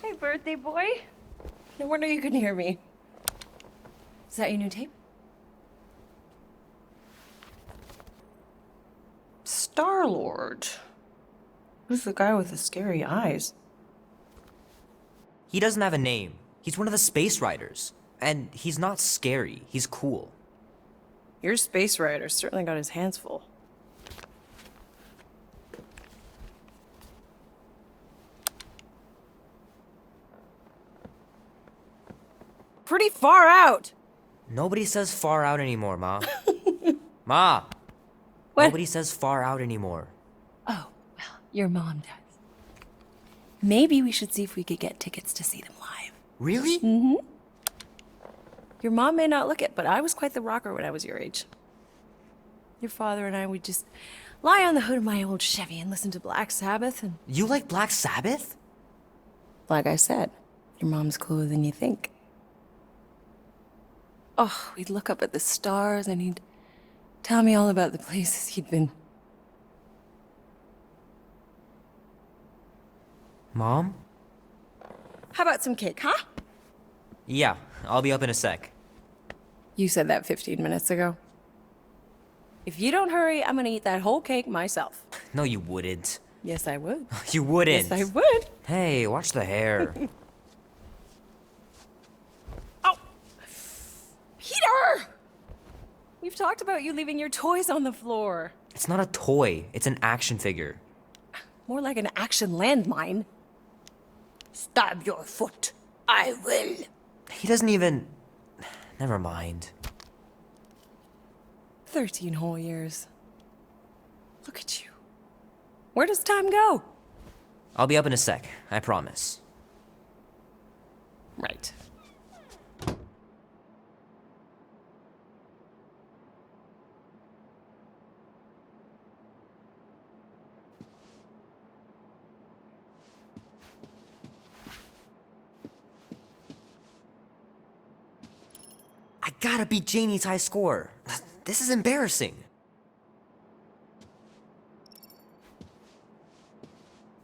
Hey, birthday boy. No wonder you couldn't hear me. Is that your new tape? Star-Lord. Who's the guy with the scary eyes? He doesn't have a name. He's one of the space riders. And he's not scary. He's cool. Your space rider certainly got his hands full. Pretty far out. Nobody says far out anymore, Ma. Ma! What? Nobody says far out anymore. Oh, well, your mom does. Maybe we should see if we could get tickets to see them live. Really? Mm-hmm. Your mom may not look it, but I was quite the rocker when I was your age. Your father and I would just lie on the hood of my old Chevy and listen to Black Sabbath and... You like Black Sabbath? Like I said, your mom's cooler than you think. Oh, we'd look up at the stars and he'd tell me all about the places he'd been. Mom? How about some cake, huh? Yeah, I'll be up in a sec. You said that 15 minutes ago. If you don't hurry, I'm gonna eat that whole cake myself. No, you wouldn't. Yes, I would. You wouldn't. Yes, I would. Hey, watch the hair. Oh! Peter! We've talked about you leaving your toys on the floor. It's not a toy. It's an action figure. More like an action landmine. Stab your foot. I will. He doesn't even... Never mind. 13 whole years. Look at you. Where does time go? I'll be up in a sec, I promise. Right. I gotta beat Janie's high score. This is embarrassing.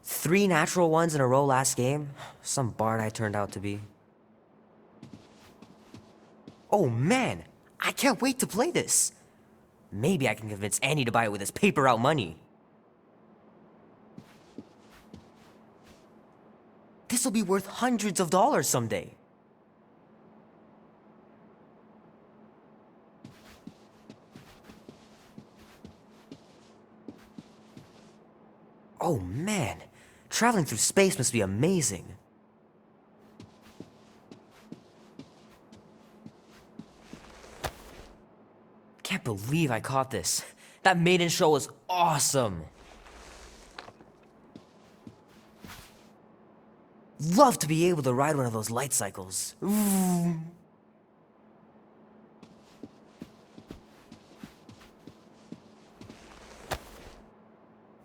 3 natural ones in a row last game? Some bard I turned out to be. Oh man, I can't wait to play this. Maybe I can convince Annie to buy it with his paper out money. This'll be worth hundreds of dollars someday. Oh man, traveling through space must be amazing. Can't believe I caught this. That maiden show was awesome. Love to be able to ride one of those light cycles. Ooh.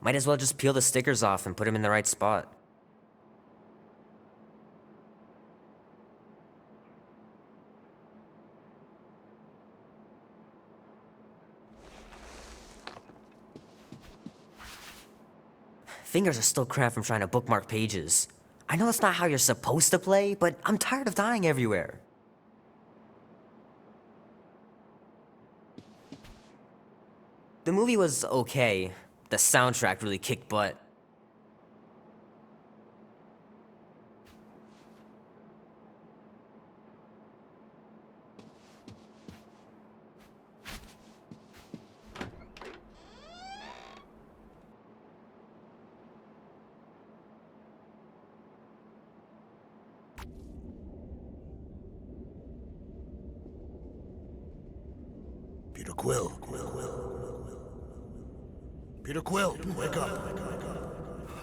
Might as well just peel the stickers off and put them in the right spot. Fingers are still cramped from trying to bookmark pages. I know that's not how you're supposed to play, but I'm tired of dying everywhere. The movie was okay. The soundtrack really kicked butt. Peter Quill. Peter Quill, wake up.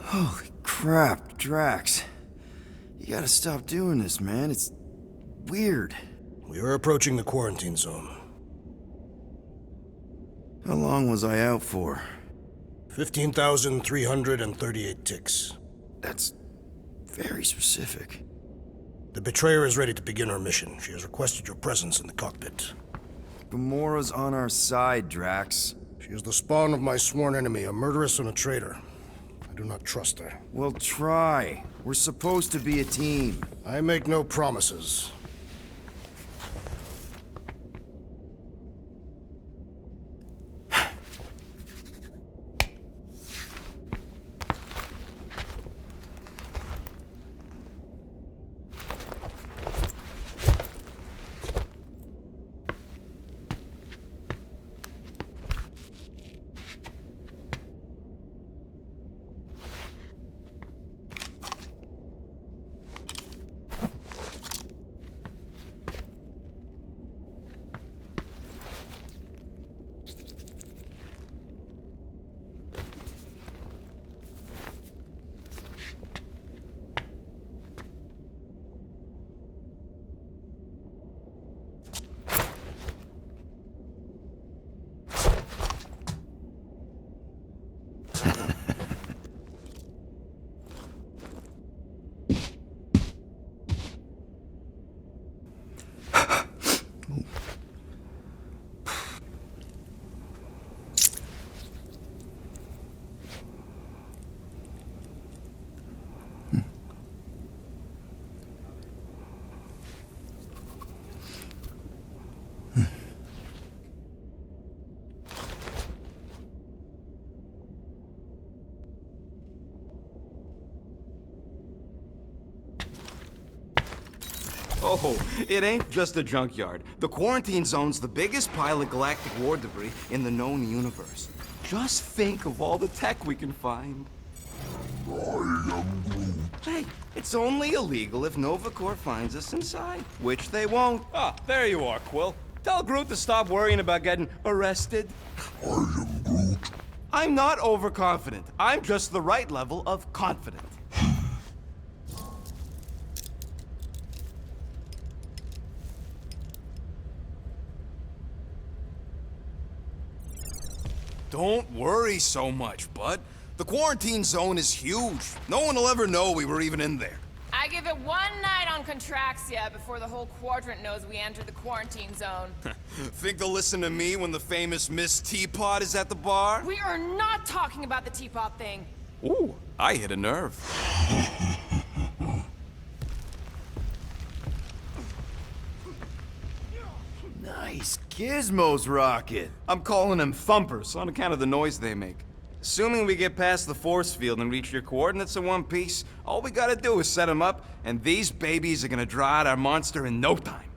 Holy crap, Drax. You gotta stop doing this, man. It's weird. We are approaching the quarantine zone. How long was I out for? 15,338 ticks. That's very specific. The betrayer is ready to begin her mission. She has requested your presence in the cockpit. Gamora's on our side, Drax. She is the spawn of my sworn enemy, a murderess and a traitor. I do not trust her. Well, try. We're supposed to be a team. I make no promises. Oh, it ain't just a junkyard. The quarantine zone's the biggest pile of galactic war debris in the known universe. Just think of all the tech we can find. Hey, it's only illegal if Nova Corps finds us inside, which they won't. Ah, there you are, Quill. Tell Groot to stop worrying about getting arrested. I am Groot. I'm not overconfident. I'm just the right level of confident. Don't worry so much, bud. The quarantine zone is huge. No one will ever know we were even in there. I give it one night on Contraxia before the whole quadrant knows we entered the quarantine zone. Think they'll listen to me when the famous Miss Teapot is at the bar? We are not talking about the teapot thing. Ooh, I hit a nerve. Nice gizmos, Rocket. I'm calling them thumpers on account of the noise they make. Assuming we get past the force field and reach your coordinates in one piece, all we gotta do is set them up, and these babies are gonna draw out our monster in no time.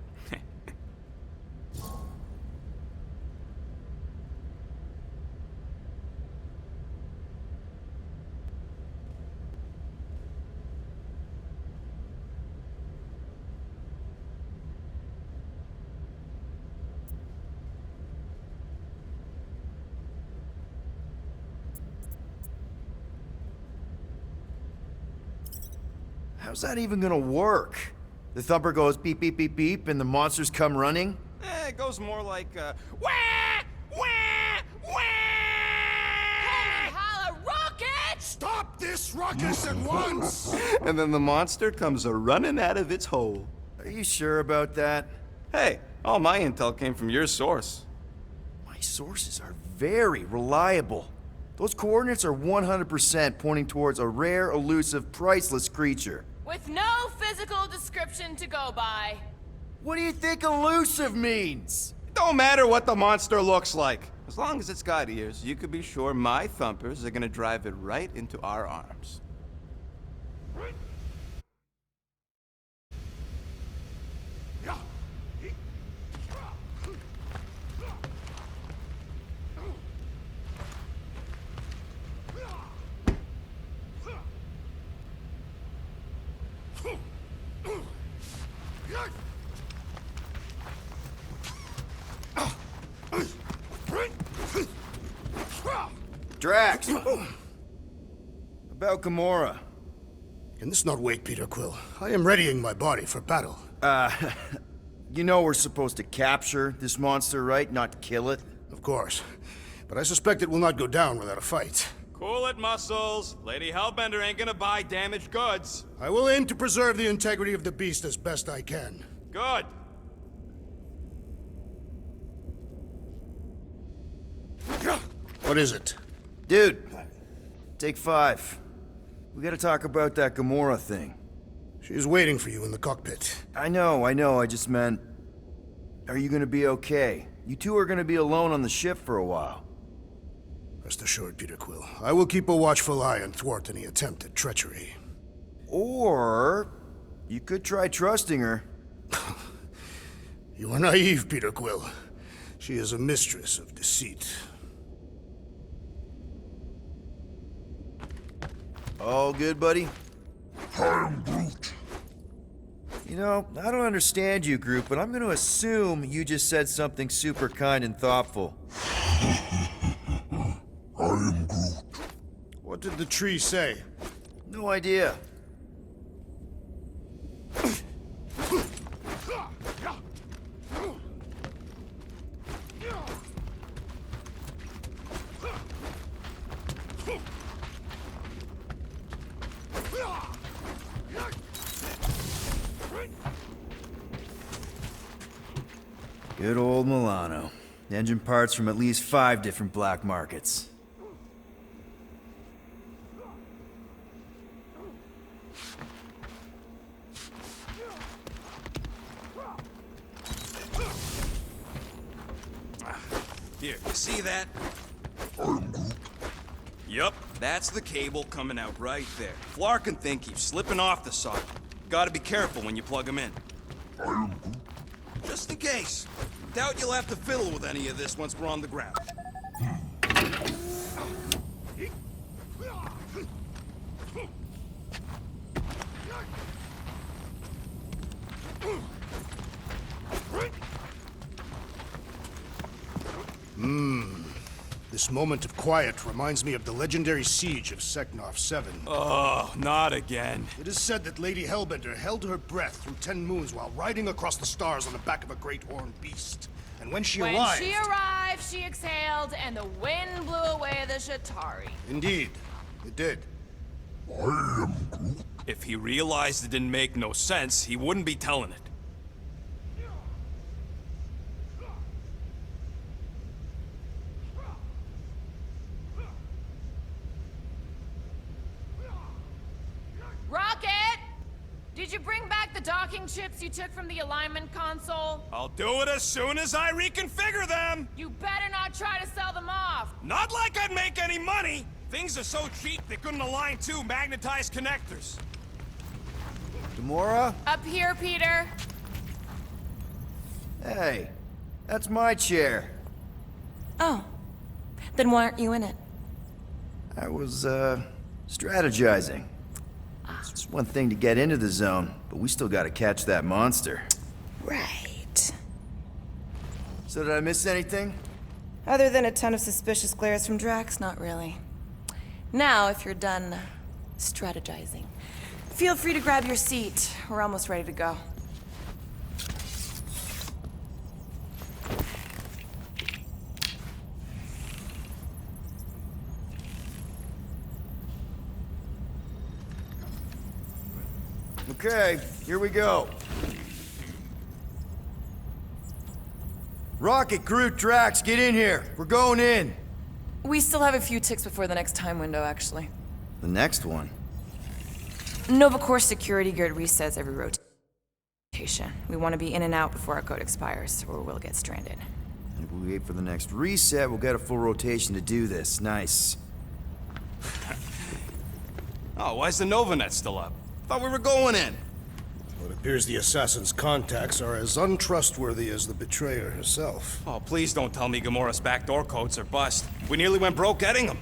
How's that even gonna work? The thumper goes beep, beep, beep, beep, and the monsters come running? It goes more like, wah! Wah! Wah! Holla, rocket! Stop this ruckus at once! And then the monster comes a-running out of its hole. Are you sure about that? Hey, all my intel came from your source. My sources are very reliable. Those coordinates are 100% pointing towards a rare, elusive, priceless creature. With no physical description to go by. What do you think elusive means? Don't matter what the monster looks like. As long as it's got ears, you could be sure my thumpers are gonna drive it right into our arms. Drax! About Gamora. Can this not wait, Peter Quill? I am readying my body for battle. You know we're supposed to capture this monster, right? Not kill it? Of course. But I suspect it will not go down without a fight. Cool it, Muscles. Lady Hellbender ain't gonna buy damaged goods. I will aim to preserve the integrity of the beast as best I can. Good. What is it? Dude, take 5. We gotta talk about that Gamora thing. She's waiting for you in the cockpit. I know. I just meant... Are you gonna be okay? You two are gonna be alone on the ship for a while. Rest assured, Peter Quill. I will keep a watchful eye and thwart any attempt at treachery. Or... you could try trusting her. You are naive, Peter Quill. She is a mistress of deceit. All good, buddy? I'm Groot. You know, I don't understand you, Groot, but I'm gonna assume you just said something super kind and thoughtful. I am Groot. What did the tree say? No idea. Good old Milano. Engine parts from at least 5 different black markets. Here, you see that? Yup, that's the cable coming out right there. Flarkin thing keeps slipping off the socket. Gotta be careful when you plug them in. Just in case. Doubt you'll have to fiddle with any of this once we're on the ground. This moment of quiet reminds me of the legendary siege of Seknarf 7. Oh, not again. It is said that Lady Hellbender held her breath through 10 moons while riding across the stars on the back of a great horned beast. And when she arrived... she exhaled, and the wind blew away the Shatari. Indeed, it did. If he realized it didn't make no sense, he wouldn't be telling it. Rocket! Did you bring back the docking chips you took from the alignment console? I'll do it as soon as I reconfigure them! You better not try to sell them off! Not like I'd make any money! Things are so cheap they couldn't align 2 magnetized connectors. Gamora? Up here, Peter. Hey, that's my chair. Oh. Then why aren't you in it? I was, strategizing. It's just one thing to get into the zone, but we still gotta catch that monster. Right. So did I miss anything? Other than a ton of suspicious glares from Drax, not really. Now, if you're done strategizing, feel free to grab your seat. We're almost ready to go. Okay, here we go. Rocket, Groot, Drax, get in here. We're going in. We still have a few ticks before the next time window, actually. The next one. Nova Corps security grid resets every rotation. We want to be in and out before our code expires, or we'll get stranded. And if we wait for the next reset, we'll get a full rotation to do this. Nice. Oh, why's the Novanet still up? Thought we were going in. Well, it appears the assassin's contacts are as untrustworthy as the betrayer herself. Oh, please don't tell me Gamora's backdoor codes are bust. We nearly went broke getting them.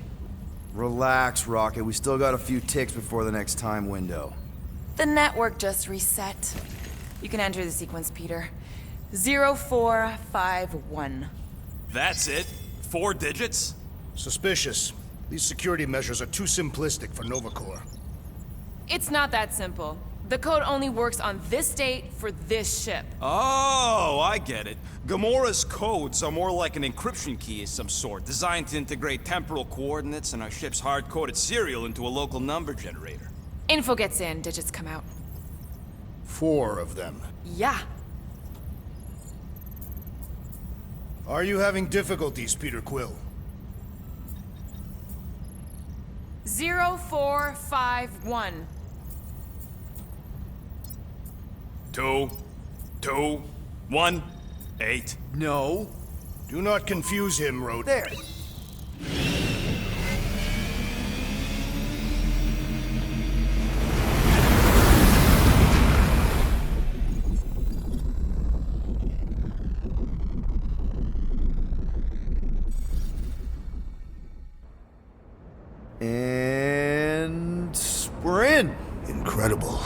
Relax, Rocket. We still got a few ticks before the next time window. The network just reset. You can enter the sequence, Peter. 0451. That's it? 4 digits? Suspicious. These security measures are too simplistic for Nova Corps. It's not that simple. The code only works on this date for this ship. Oh, I get it. Gamora's codes are more like an encryption key of some sort, designed to integrate temporal coordinates and our ship's hard-coded serial into a local number generator. Info gets in, digits come out. 4 of them. Yeah. Are you having difficulties, Peter Quill? 0451. 2, 2, 1, 8. No. Do not confuse him, Rodent. There. And we're in. Incredible.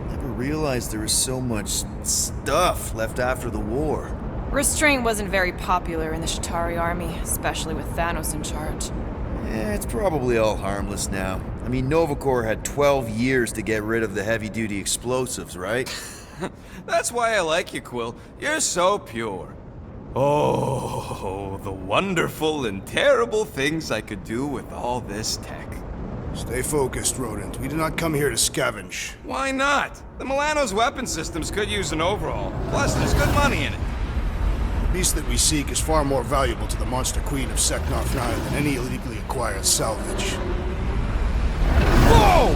Never realized there was so much stuff left after the war. Restraint wasn't very popular in the Shatari army, especially with Thanos in charge. It's probably all harmless now. I mean, Novacore had 12 years to get rid of the heavy-duty explosives, right? That's why I like you, Quill. You're so pure. Oh, the wonderful and terrible things I could do with all this tech. Stay focused, Rodent. We did not come here to scavenge. Why not? The Milano's weapon systems could use an overhaul. Plus, there's good money in it. The beast that we seek is far more valuable to the Monster Queen of Seknarf 9 than any illegally acquired salvage. Whoa!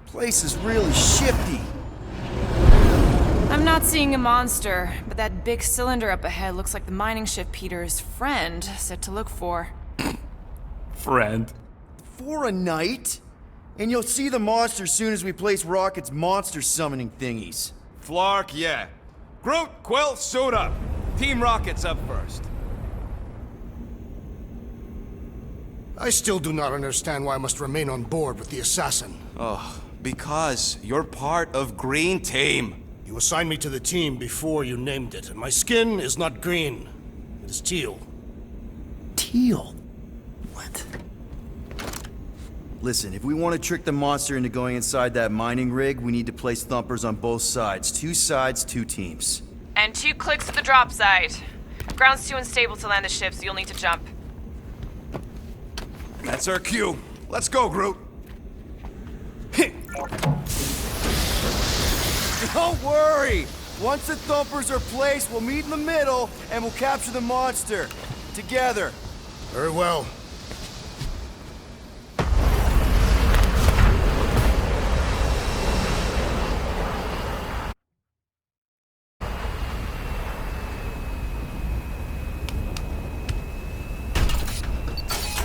Place is really shifty. I'm not seeing a monster, but that big cylinder up ahead looks like the mining ship Peter's friend said to look for. Friend. For a night? And you'll see the monster soon as we place Rocket's monster summoning thingies. Flark, yeah. Groot, Quill, suit up. Team Rocket's up first. I still do not understand why I must remain on board with the assassin. Oh, because you're part of Green Team. You assigned me to the team before you named it, and my skin is not green. It is teal. Teal? What? Listen, if we want to trick the monster into going inside that mining rig, we need to place thumpers on both sides. 2 sides, 2 teams. And 2 clicks to the drop side. Ground's too unstable to land the ship, so you'll need to jump. That's our cue. Let's go, Groot. Don't worry! Once the thumpers are placed, we'll meet in the middle, and we'll capture the monster. Together. Very well.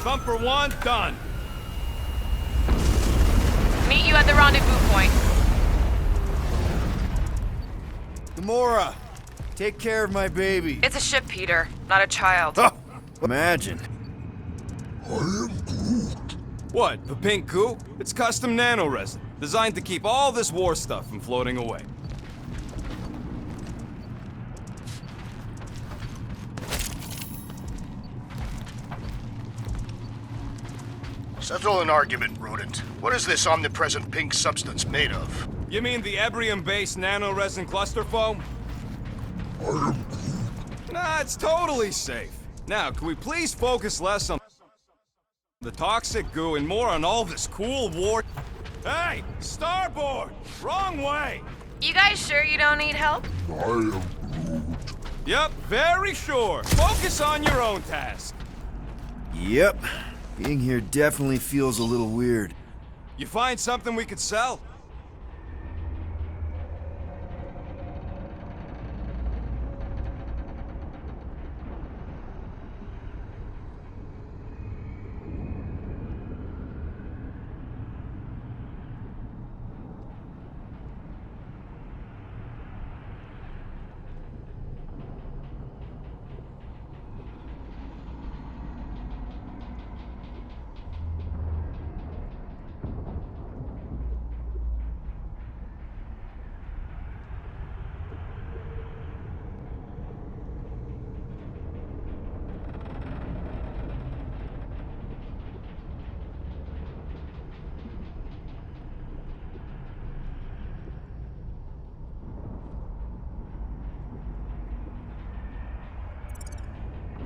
Thumper 1, done. Meet you at the rendezvous point. Gamora, take care of my baby. It's a ship, Peter, not a child. Oh, imagine. I am Groot. What, the pink goo? It's custom nano-resin, designed to keep all this war stuff from floating away. Settle an argument, Rodent. What is this omnipresent pink substance made of? You mean the Ebrium-based nano-resin cluster foam? I am Groot. Nah, it's totally safe. Now, can we please focus less on the toxic goo and more on all this cool war? Hey, starboard! Wrong way! You guys sure you don't need help? I am Groot. Yep, very sure. Focus on your own task. Yep. Being here definitely feels a little weird. You find something we could sell?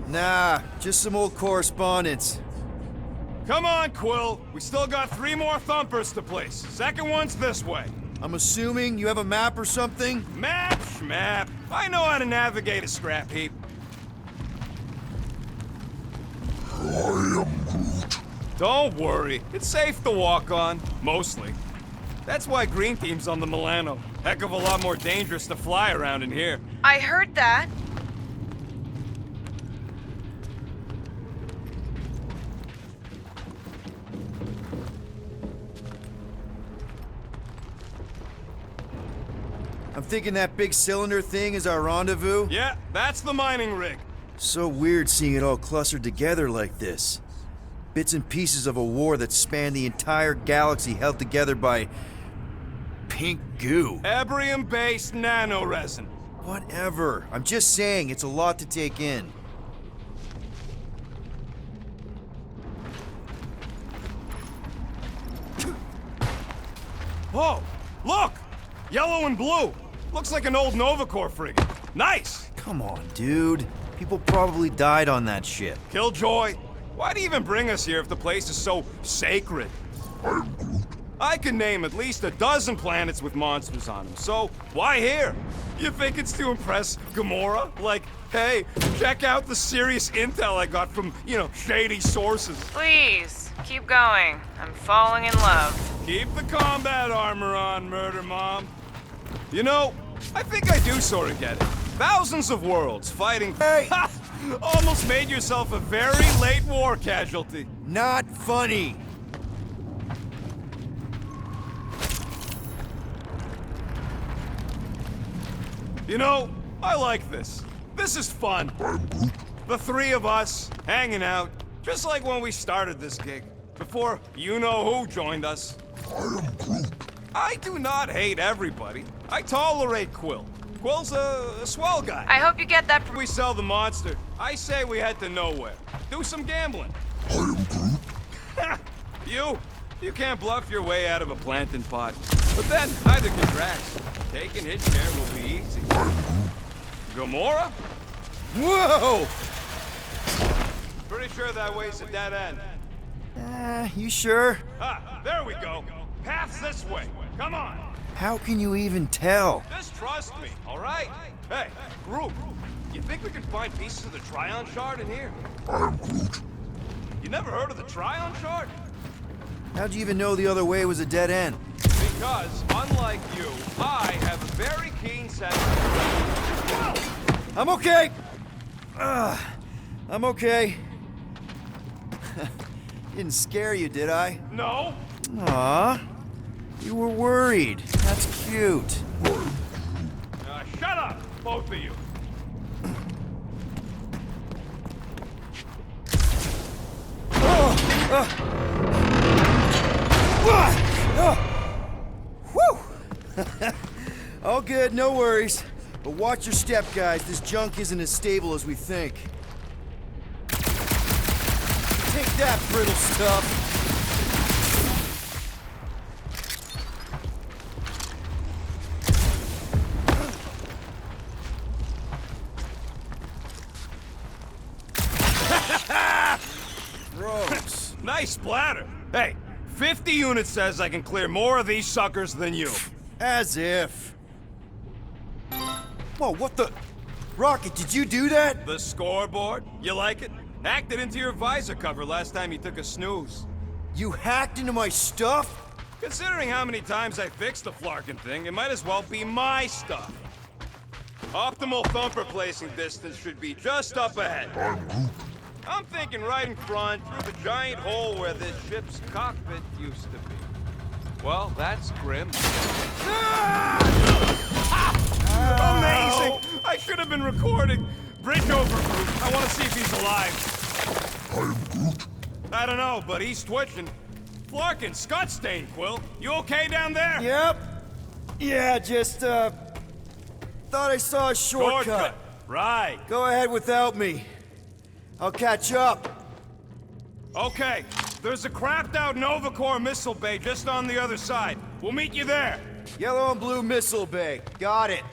Nah, just some old correspondence. Come on, Quill. We still got 3 more thumpers to place. Second one's this way. I'm assuming you have a map or something? Map, schmap. I know how to navigate a scrap heap. I am Groot. Don't worry. It's safe to walk on. Mostly. That's why Green Team's on the Milano. Heck of a lot more dangerous to fly around in here. I heard that. I'm thinking that big cylinder thing is our rendezvous. Yeah, that's the mining rig. So weird seeing it all clustered together like this. Bits and pieces of a war that spanned the entire galaxy held together by pink goo. Ebrium-based nanoresin. Whatever. I'm just saying, it's a lot to take in. Whoa! Look! Yellow and blue! Looks like an old Nova Corps frigate. Nice! Come on, dude. People probably died on that ship. Killjoy, why do you even bring us here if the place is so sacred? I can name at least a dozen planets with monsters on them, so why here? You think it's to impress Gamora? Like, hey, check out the serious intel I got from, shady sources. Please, keep going. I'm falling in love. Keep the combat armor on, Murder Mom. You know, I think I do sort of get it. Thousands of worlds fighting. Hey! Almost made yourself a very late war casualty. Not funny. You know, I like this. This is fun. The three of us, hanging out, just like when we started this gig. Before you-know-who joined us. I do not hate everybody. I tolerate Quill. Quill's a swell guy. I hope you get that from... We sell the monster. I say we head to nowhere. Do some gambling. You can't bluff your way out of a plantain pot. But then, neither can Drax. Taking his share will be easy. Gamora? Whoa! Pretty sure that way's a dead end. You sure? Ah, there we go. Path's this way. Come on. How can you even tell? Just trust me, all right? Hey, group. You think we can find pieces of the Trion Shard in here? You never heard of the Trion Shard? How'd you even know the other way was a dead end? Because, unlike you, I have a very keen sense of... I'm okay! I'm okay. Didn't scare you, did I? No. Aw. You were worried. That's cute. Shut up, both of you. Whew! All good, no worries. But watch your step, guys. This junk isn't as stable as we think. Take that, brittle stuff! Gross. Nice splatter. Hey, 50 units says I can clear more of these suckers than you. As if. Whoa, what the? Rocket, did you do that? The scoreboard? You like it? Hacked it into your visor cover last time you took a snooze. You hacked into my stuff? Considering how many times I fixed the Flarkin thing, it might as well be my stuff. Optimal thumper placing distance should be just up ahead. I'm thinking right in front, through the giant hole where this ship's cockpit used to be. Well, that's grim. Amazing! I should have been recording. Bridge over, Groot. I want to see if he's alive. I don't know, but he's twitching. Flarkin, Scott stain, Quill. You okay down there? Yep. Yeah, just, thought I saw a shortcut. Right. Go ahead without me. I'll catch up. Okay. There's a crapped out Nova Corps missile bay just on the other side. We'll meet you there. Yellow and blue missile bay. Got it.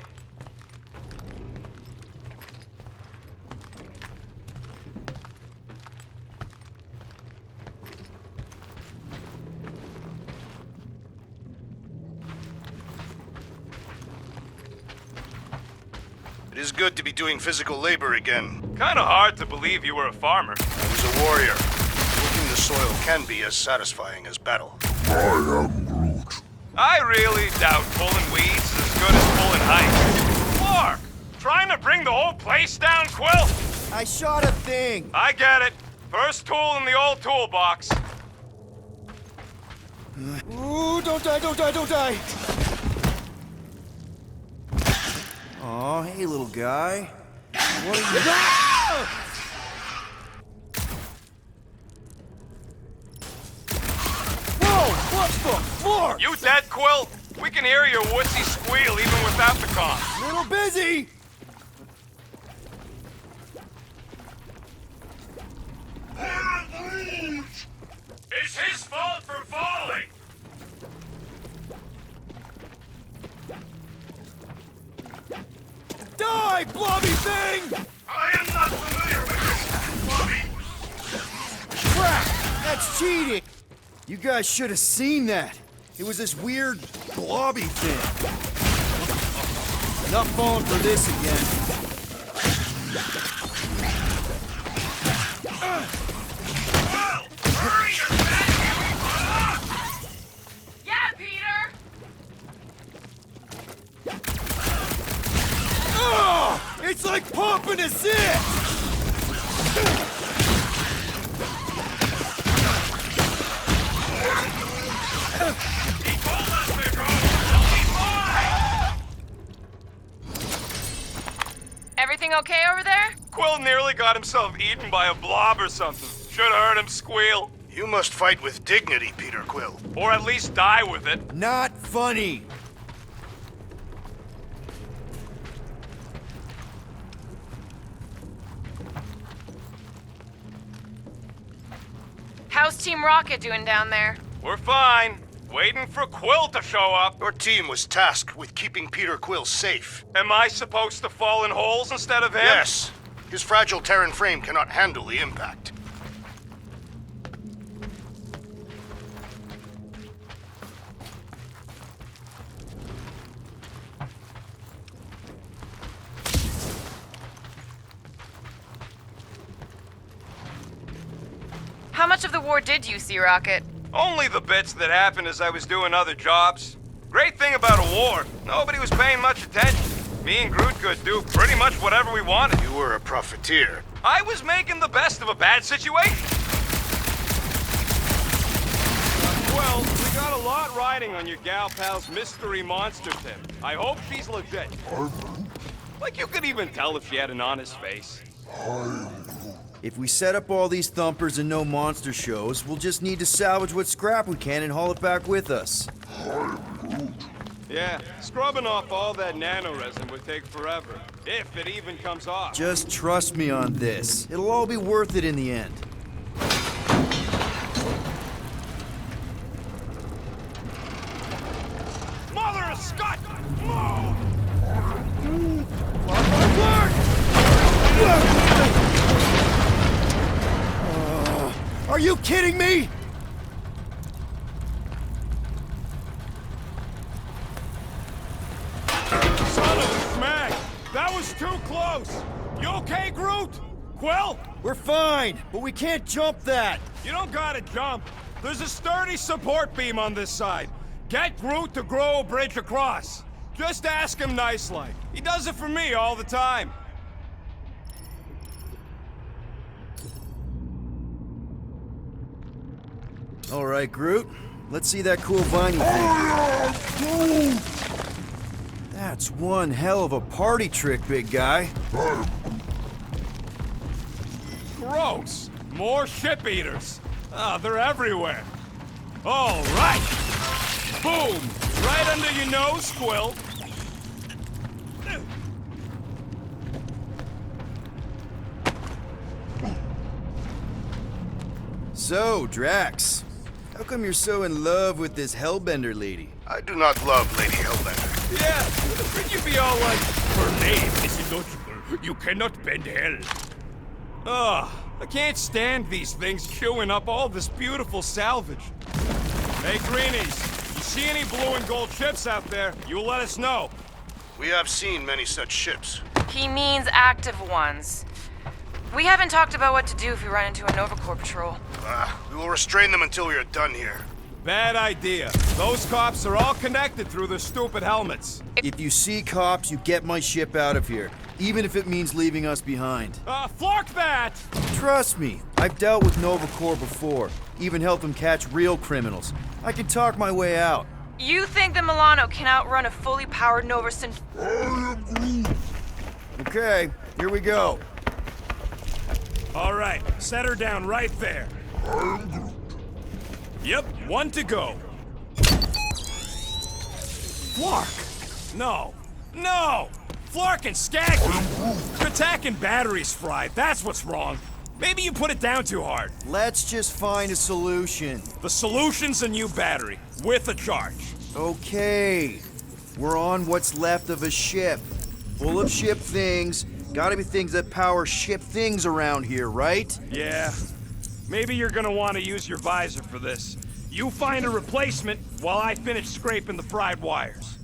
It is good to be doing physical labor again. Kinda hard to believe you were a farmer. I was a warrior, working the soil can be as satisfying as battle. I am Groot. I really doubt pulling weeds is as good as pulling height. Look! Trying to bring the whole place down, Quill? I shot a thing! I get it. First tool in the old toolbox. Ooh, don't die, don't die, don't die! Aw, hey little guy. What are you... Whoa! What the fuck? You dead, Quill? We can hear your wussy squeal even without the comms. Little busy! It's his fault for falling! Die, blobby thing! I am not familiar with this, Bobby! Crap! That's cheating! You guys should have seen that. It was this weird blobby thing. Not falling for this again. Yeah, Peter! Oh! It's like pumping a zit! Everything okay over there? Quill nearly got himself eaten by a blob or something. Should've heard him squeal. You must fight with dignity, Peter Quill. Or at least die with it. Not funny. How's Team Rocket doing down there? We're fine. Waiting for Quill to show up. Your team was tasked with keeping Peter Quill safe. Am I supposed to fall in holes instead of him? Yes. His fragile Terran frame cannot handle the impact. How much of the war did you see, Rocket? Only the bits that happened as I was doing other jobs. Great thing about a war, nobody was paying much attention. Me and Groot could do pretty much whatever we wanted. You were a profiteer. I was making the best of a bad situation. Well, we got a lot riding on your gal pal's mystery monster tip. I hope she's legit. Like you could even tell if she had an honest face. If we set up all these thumpers and no monster shows, we'll just need to salvage what scrap we can and haul it back with us. Yeah, scrubbing off all that nanoresin would take forever, if it even comes off. Just trust me on this. It'll all be worth it in the end. Mother of Scott! Move! Are you kidding me? Son of a smack! That was too close! You okay, Groot? Quill? We're fine, but we can't jump that. You don't gotta jump. There's a sturdy support beam on this side. Get Groot to grow a bridge across. Just ask him nice-like. He does it for me all the time. All right, Groot. Let's see that cool viney thing. That's one hell of a party trick, big guy. Gross. More ship eaters. Ah, they're everywhere. All right. Boom. Right under your nose, Quill. So, Drax, how come you're so in love with this Hellbender lady? I do not love Lady Hellbender. Yeah, could you be all like, her name is illogical. You cannot bend hell. Ugh, I can't stand these things chewing up all this beautiful salvage. Hey, Greenies, you see any blue and gold ships out there, you let us know. We have seen many such ships. He means active ones. We haven't talked about what to do if we run into a Nova Corps patrol. We will restrain them until we are done here. Bad idea. Those cops are all connected through their stupid helmets. If you see cops, you get my ship out of here, even if it means leaving us behind. Flark that! Trust me, I've dealt with Nova Corps before, even helped them catch real criminals. I can talk my way out. You think the Milano can outrun a fully powered Nova Cent... Okay, here we go. All right, set her down right there. Yep, one to go. Flark! No! No! Flark and Skaggy! You're attacking batteries, Fry. That's what's wrong. Maybe you put it down too hard. Let's just find a solution. The solution's a new battery, with a charge. Okay. We're on what's left of a ship. Full of ship things. Gotta be things that power ship things around here, right? Yeah. Maybe you're gonna want to use your visor for this. You find a replacement while I finish scraping the fried wires.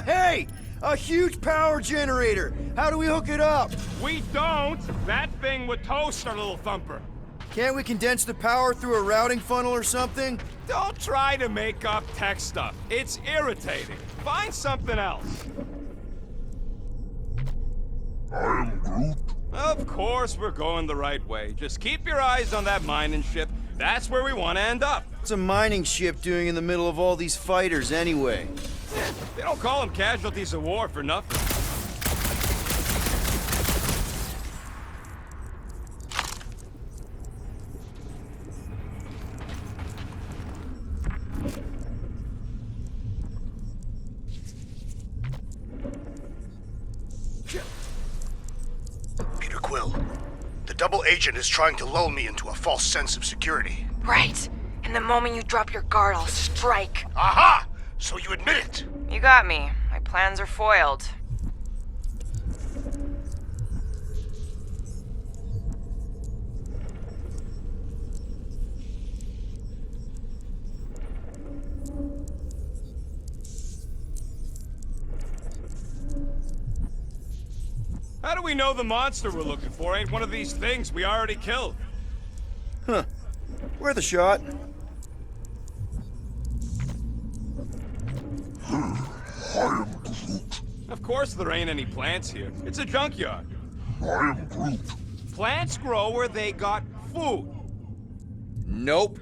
Hey! A huge power generator! How do we hook it up? We don't! That thing would toast our little thumper. Can't we condense the power through a routing funnel or something? Don't try to make up tech stuff. It's irritating. Find something else. I am Groot. Of course we're going the right way. Just keep your eyes on that mining ship. That's where we want to end up. What's a mining ship doing in the middle of all these fighters anyway? They don't call them casualties of war for nothing. Peter Quill, the double agent is trying to lull me into a false sense of security. Right. And the moment you drop your guard, I'll strike. Aha! So you admit it? You got me. My plans are foiled. How do we know the monster we're looking for ain't one of these things we already killed? Huh. Worth a shot. Of course there ain't any plants here. It's a junkyard. I am Groot. Plants grow where they got food. Nope.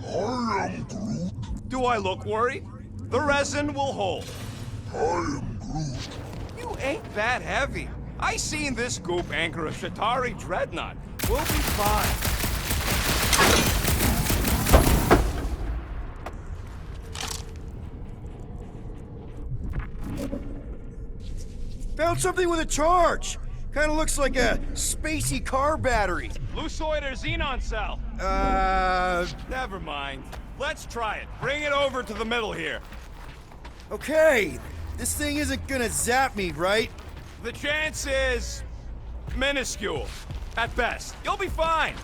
I am Groot. Do I look worried? The resin will hold. I am Groot. You ain't that heavy. I seen this goop anchor a Shatari dreadnought. We'll be fine. Found something with a charge. Kinda looks like a spacey car battery. Lucioid or xenon cell? Never mind. Let's try it. Bring it over to the middle here. Okay. This thing isn't gonna zap me, right? The chance is minuscule. At best. You'll be fine.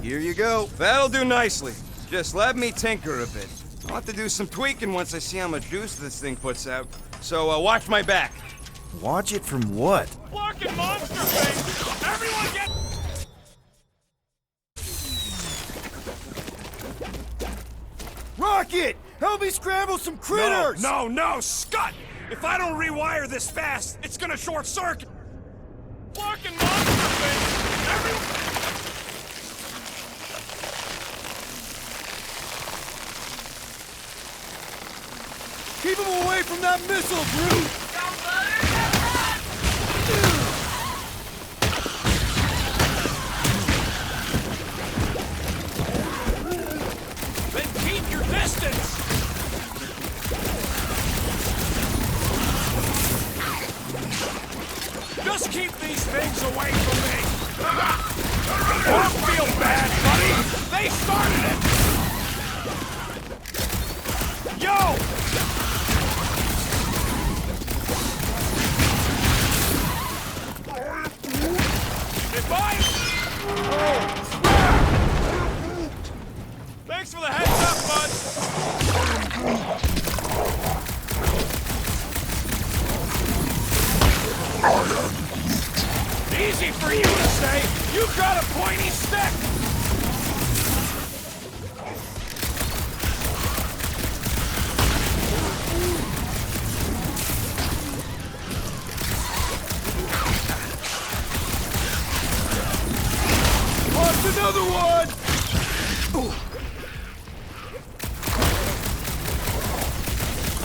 Here you go. That'll do nicely. Just let me tinker a bit. I'll have to do some tweaking once I see how much juice this thing puts out. So, watch my back. Watch it from what? Blocking monster thing! Everyone get... Rocket! Help me scramble some critters! No, Scott! If I don't rewire this fast, it's gonna short circuit! Blocking monster thing! Everyone... Keep him away from that missile, Groot! Then keep your distance! Just keep these things away from me! Don't feel bad, buddy! They started it! Yo! easy for you to say! You got a pointy stick! What's another one?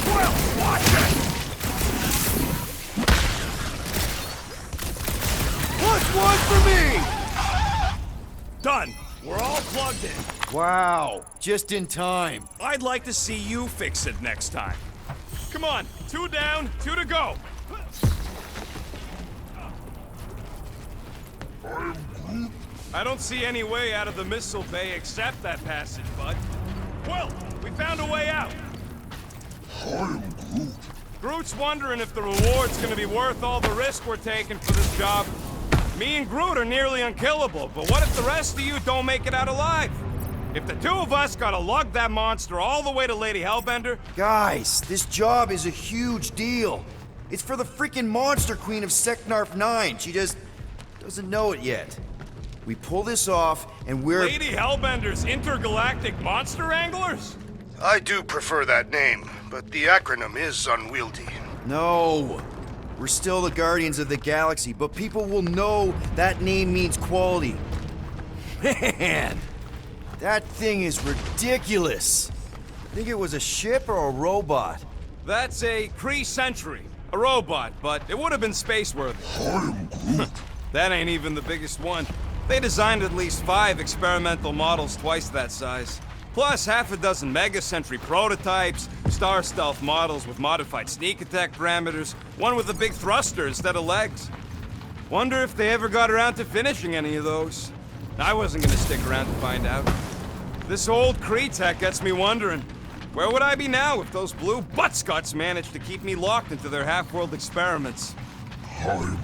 Well, watch it! What's one for me? Done. We're all plugged in. Wow, just in time. I'd like to see you fix it next time. Come on, 2 down, 2 to go. I don't see any way out of the missile bay except that passage, bud. Well, we found a way out. I am Groot. Groot's wondering if the reward's gonna be worth all the risk we're taking for this job. Me and Groot are nearly unkillable, but what if the rest of you don't make it out alive? If the 2 of us gotta lug that monster all the way to Lady Hellbender... Guys, this job is a huge deal. It's for the freaking monster queen of Seknarf 9. She just doesn't know it yet. We pull this off, and we're... Lady Hellbender's intergalactic monster anglers? I do prefer that name, but the acronym is unwieldy. No. We're still the Guardians of the Galaxy, but people will know that name means quality. Man, that thing is ridiculous. Think it was a ship or a robot? That's a Kree Sentry. A robot, but it would have been space-worthy. I am Groot. That ain't even the biggest one. They designed at least 5 experimental models twice that size. Plus half a dozen Mega Sentry prototypes, Star Stealth models with modified sneak attack parameters, one with a big thruster instead of legs. Wonder if they ever got around to finishing any of those. I wasn't gonna stick around to find out. This old Kree tech gets me wondering, where would I be now if those blue buttscots managed to keep me locked into their half-world experiments? I am Groot.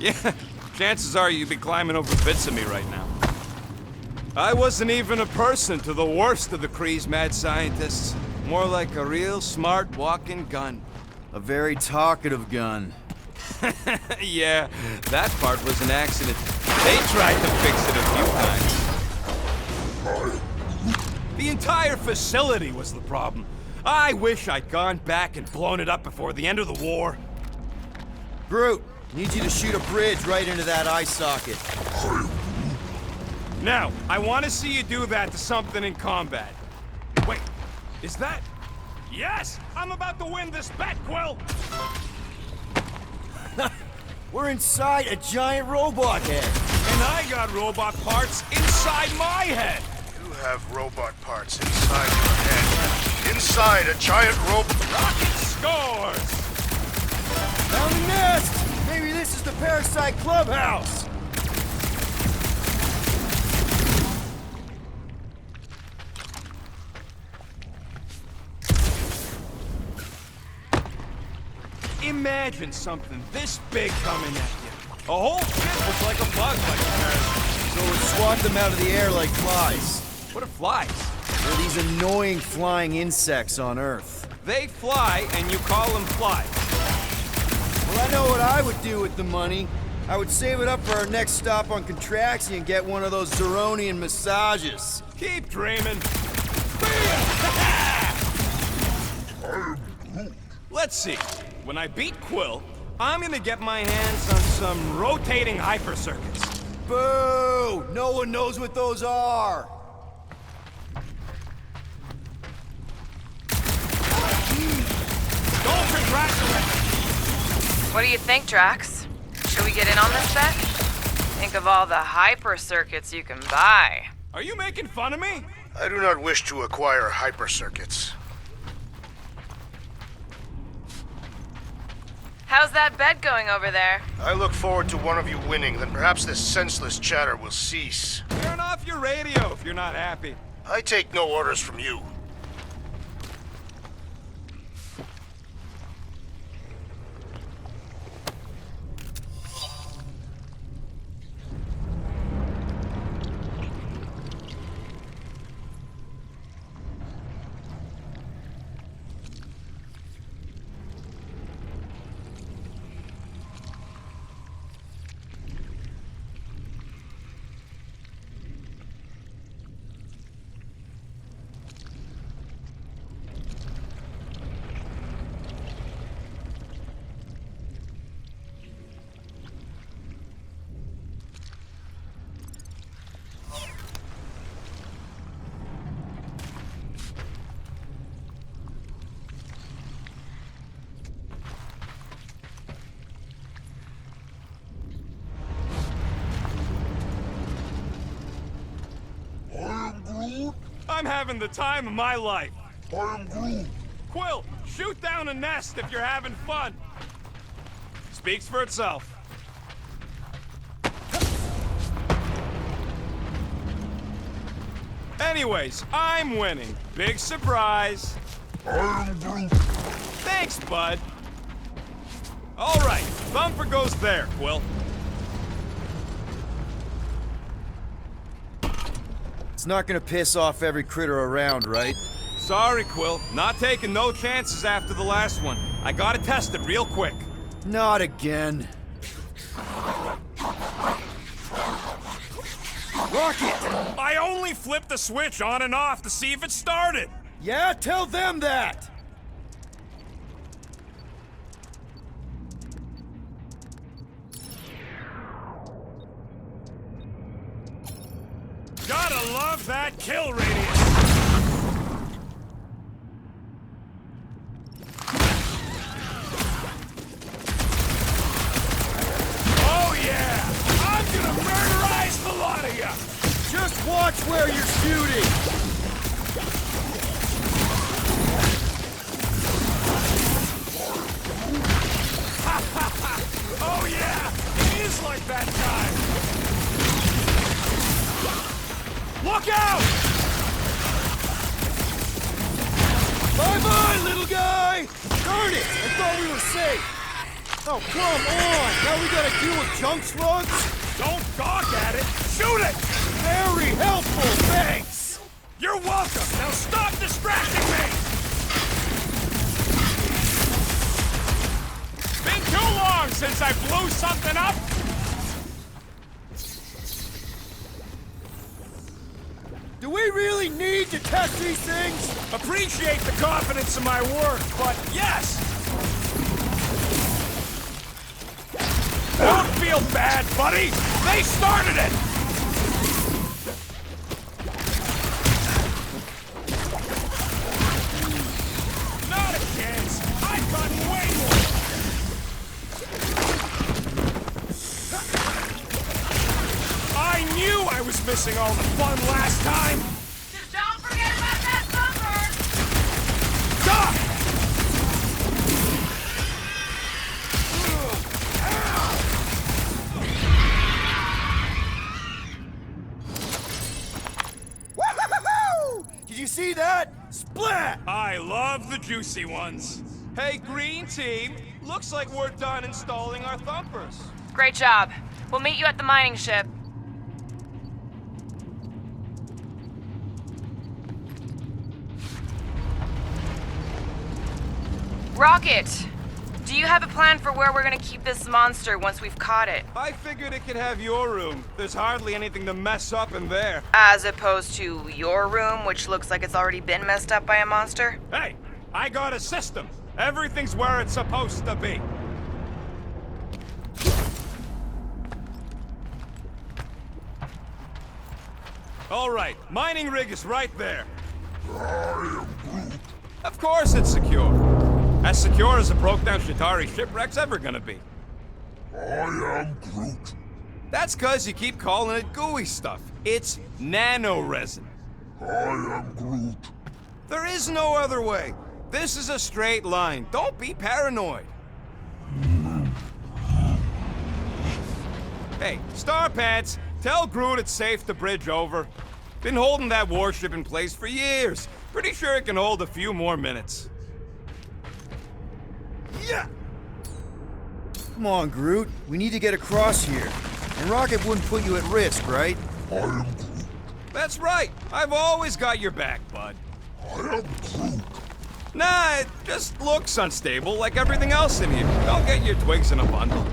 Yeah, chances are you'd be climbing over bits of me right now. I wasn't even a person to the worst of the Kree's mad scientists. More like a real smart walking gun. A very talkative gun. Yeah, that part was an accident. They tried to fix it a few times. The entire facility was the problem. I wish I'd gone back and blown it up before the end of the war. Groot, need you to shoot a bridge right into that eye socket. Now, I want to see you do that to something in combat. Wait, is that... Yes! I'm about to win this bet, Quill! We're inside a giant robot head. And I got robot parts inside my head! You have robot parts inside your head. Inside a giant robot... Rocket scores! Found a nest! Maybe this is the Parasite Clubhouse! Imagine something this big coming at you. A whole ship was like a bug by comparison. So it swat them out of the air like flies. What are flies? They're these annoying flying insects on Earth. They fly, and you call them flies. Well, I know what I would do with the money. I would save it up for our next stop on Contraxi and get one of those Zeronian massages. Keep dreaming. Let's see. When I beat Quill, I'm gonna get my hands on some rotating hyper circuits. Boo! No one knows what those are! Don't congratulate! What do you think, Drax? Should we get in on this bet? Think of all the hyper circuits you can buy. Are you making fun of me? I do not wish to acquire hyper circuits. How's that bet going over there? I look forward to one of you winning, then perhaps this senseless chatter will cease. Turn off your radio if you're not happy. I take no orders from you. I'm having the time of my life. I am Groot. Quill, shoot down a nest if you're having fun. Speaks for itself. Anyways, I'm winning. Big surprise. I am Groot. Thanks, bud. All right, Thumper goes there, Quill. It's not gonna piss off every critter around, right? Sorry, Quill. Not taking no chances after the last one. I gotta test it real quick. Not again. Rocket! I only flipped the switch on and off to see if it started. Yeah, tell them that! Gotta love that kill radius. Oh yeah! I'm gonna murderize the lot of ya! Just watch where you're shooting! Oh yeah! It is like that time! Look out! Bye-bye, little guy! Darn it! I thought we were safe! Oh, come on! Now we gotta deal with junk slugs? Don't gawk at it! Shoot it! Very helpful, thanks! You're welcome! Now stop distracting me! Been too long since I blew something up! Do we really need to test these things? Appreciate the confidence in my work, but yes! Don't feel bad, buddy! They started it! Not a chance! I've got way more! I knew I was missing all the fun last time! Just don't forget about that thumper! Stop! Woo-hoo-hoo! Did you see that? Splat! I love the juicy ones. Hey, green team. Looks like we're done installing our thumpers. Great job. We'll meet you at the mining ship. Rocket! Do you have a plan for where we're gonna keep this monster once we've caught it? I figured it could have your room. There's hardly anything to mess up in there. As opposed to your room, which looks like it's already been messed up by a monster? Hey, I got a system. Everything's where it's supposed to be. All right, mining rig is right there. I am Groot. Of course it's secure. As secure as a broke-down Shatari shipwreck's ever gonna be. I am Groot. That's cause you keep calling it gooey stuff. It's nano-resin. I am Groot. There is no other way. This is a straight line. Don't be paranoid. Hey, Star Pants, tell Groot it's safe to bridge over. Been holding that warship in place for years. Pretty sure it can hold a few more minutes. Yeah! Come on, Groot. We need to get across here. And Rocket wouldn't put you at risk, right? I am Groot. That's right. I've always got your back, bud. I am Groot. Nah, it just looks unstable like everything else in here. Don't get your twigs in a bundle.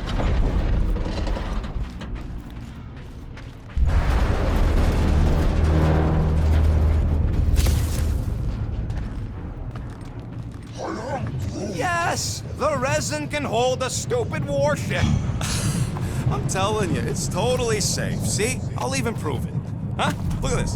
Yes! The resin can hold a stupid warship. I'm telling you, it's totally safe. See? I'll even prove it. Huh? Look at this.